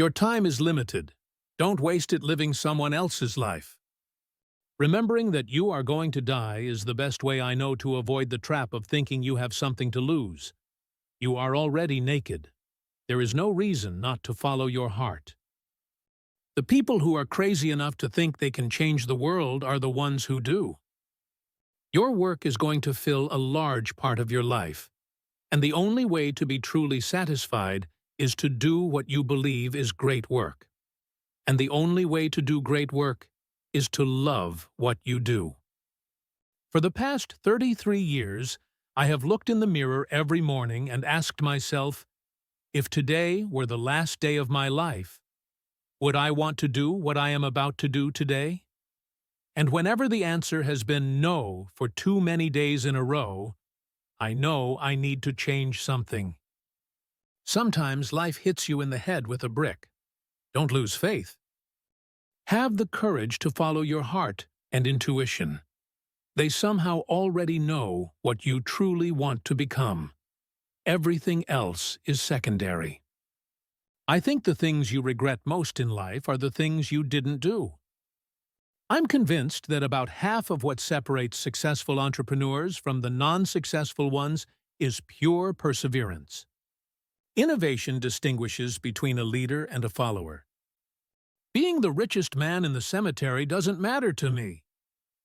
Your time is limited. Don't waste it living someone else's life. Remembering that you are going to die is the best way I know to avoid the trap of thinking you have something to lose. You are already naked. There is no reason not to follow your heart. The people who are crazy enough to think they can change the world are the ones who do. Your work is going to fill a large part of your life, and the only way to be truly satisfied is to do what you believe is great work. And the only way to do great work is to love what you do. For the past 33 years, I have looked in the mirror every morning and asked myself, if today were the last day of my life, would I want to do what I am about to do today? And whenever the answer has been no for too many days in a row, I know I need to change something. Sometimes life hits you in the head with a brick. Don't lose faith. Have the courage to follow your heart and intuition. They somehow already know what you truly want to become. Everything else is secondary. I think the things you regret most in life are the things you didn't do. I'm convinced that about half of what separates successful entrepreneurs from the non-successful ones is pure perseverance. Innovation distinguishes between a leader and a follower. Being the richest man in the cemetery doesn't matter to me.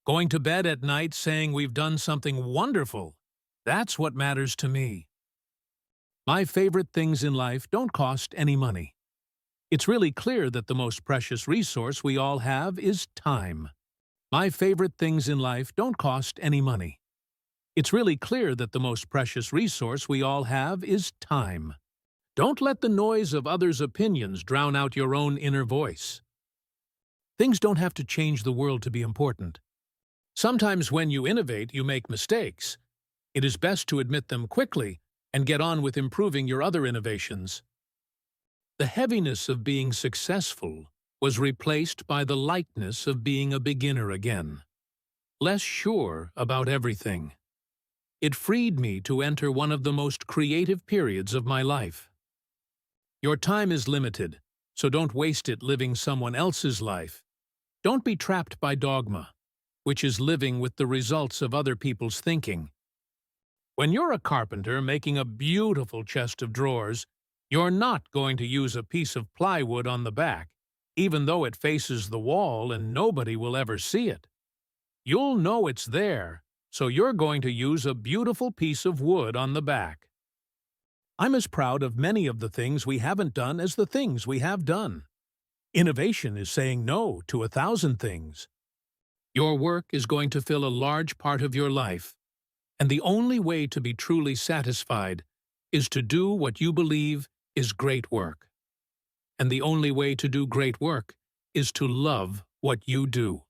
Going to bed at night saying we've done something wonderful, that's what matters to me. My favorite things in life don't cost any money. It's really clear that the most precious resource we all have is time. My favorite things in life don't cost any money. It's really clear that the most precious resource we all have is time. Don't let the noise of others' opinions drown out your own inner voice. Things don't have to change the world to be important. Sometimes when you innovate, you make mistakes. It is best to admit them quickly and get on with improving your other innovations. The heaviness of being successful was replaced by the lightness of being a beginner again, less sure about everything. It freed me to enter one of the most creative periods of my life. Your time is limited, so don't waste it living someone else's life. Don't be trapped by dogma, which is living with the results of other people's thinking. When you're a carpenter making a beautiful chest of drawers, you're not going to use a piece of plywood on the back, even though it faces the wall and nobody will ever see it. You'll know it's there, so you're going to use a beautiful piece of wood on the back. I'm as proud of many of the things we haven't done as the things we have done. Innovation is saying no to 1,000 things. Your work is going to fill a large part of your life, and the only way to be truly satisfied is to do what you believe is great work. And the only way to do great work is to love what you do.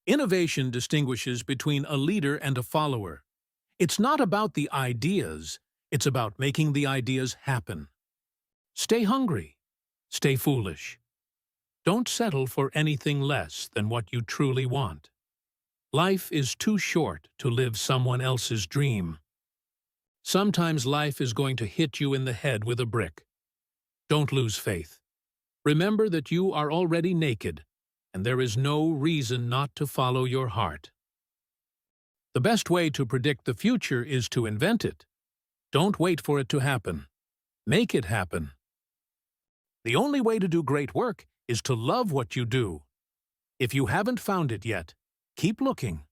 Innovation distinguishes between a leader and a follower. It's not about the ideas, it's about making the ideas happen. Stay hungry. Stay foolish. Don't settle for anything less than what you truly want. Life is too short to live someone else's dream. Sometimes life is going to hit you in the head with a brick. Don't lose faith. Remember that you are already naked, and there is no reason not to follow your heart. The best way to predict the future is to invent it. Don't wait for it to happen. Make it happen. The only way to do great work is to love what you do. If you haven't found it yet, keep looking.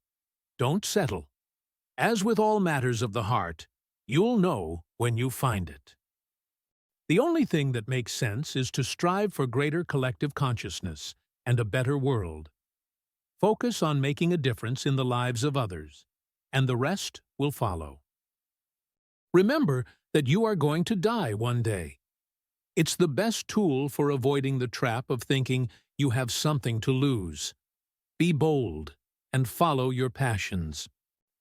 Don't settle. As with all matters of the heart, you'll know when you find it. The only thing that makes sense is to strive for greater collective consciousness and a better world. Focus on making a difference in the lives of others, and the rest will follow. Remember that you are going to die one day. It's the best tool for avoiding the trap of thinking you have something to lose. Be bold and follow your passions.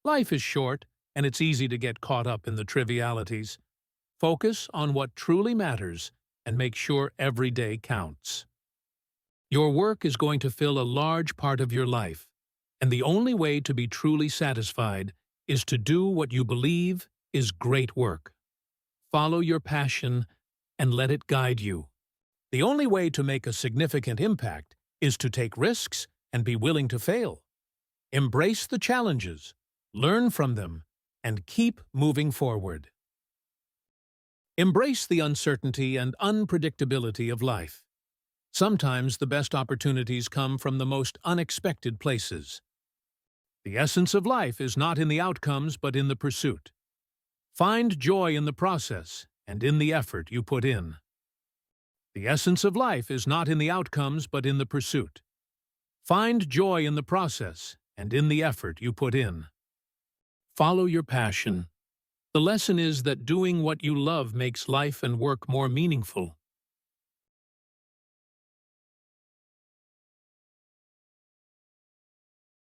Life is short, and it's easy to get caught up in the trivialities. Focus on what truly matters and make sure every day counts. Your work is going to fill a large part of your life, and the only way to be truly satisfied is to do what you believe is great work. Follow your passion and let it guide you. The only way to make a significant impact is to take risks and be willing to fail. Embrace the challenges, learn from them, and keep moving forward. Embrace the uncertainty and unpredictability of life. Sometimes the best opportunities come from the most unexpected places. The essence of life is not in the outcomes but in the pursuit. Find joy in the process and in the effort you put in. The essence of life is not in the outcomes but in the pursuit. Find joy in the process and in the effort you put in. Follow your passion. The lesson is that doing what you love makes life and work more meaningful.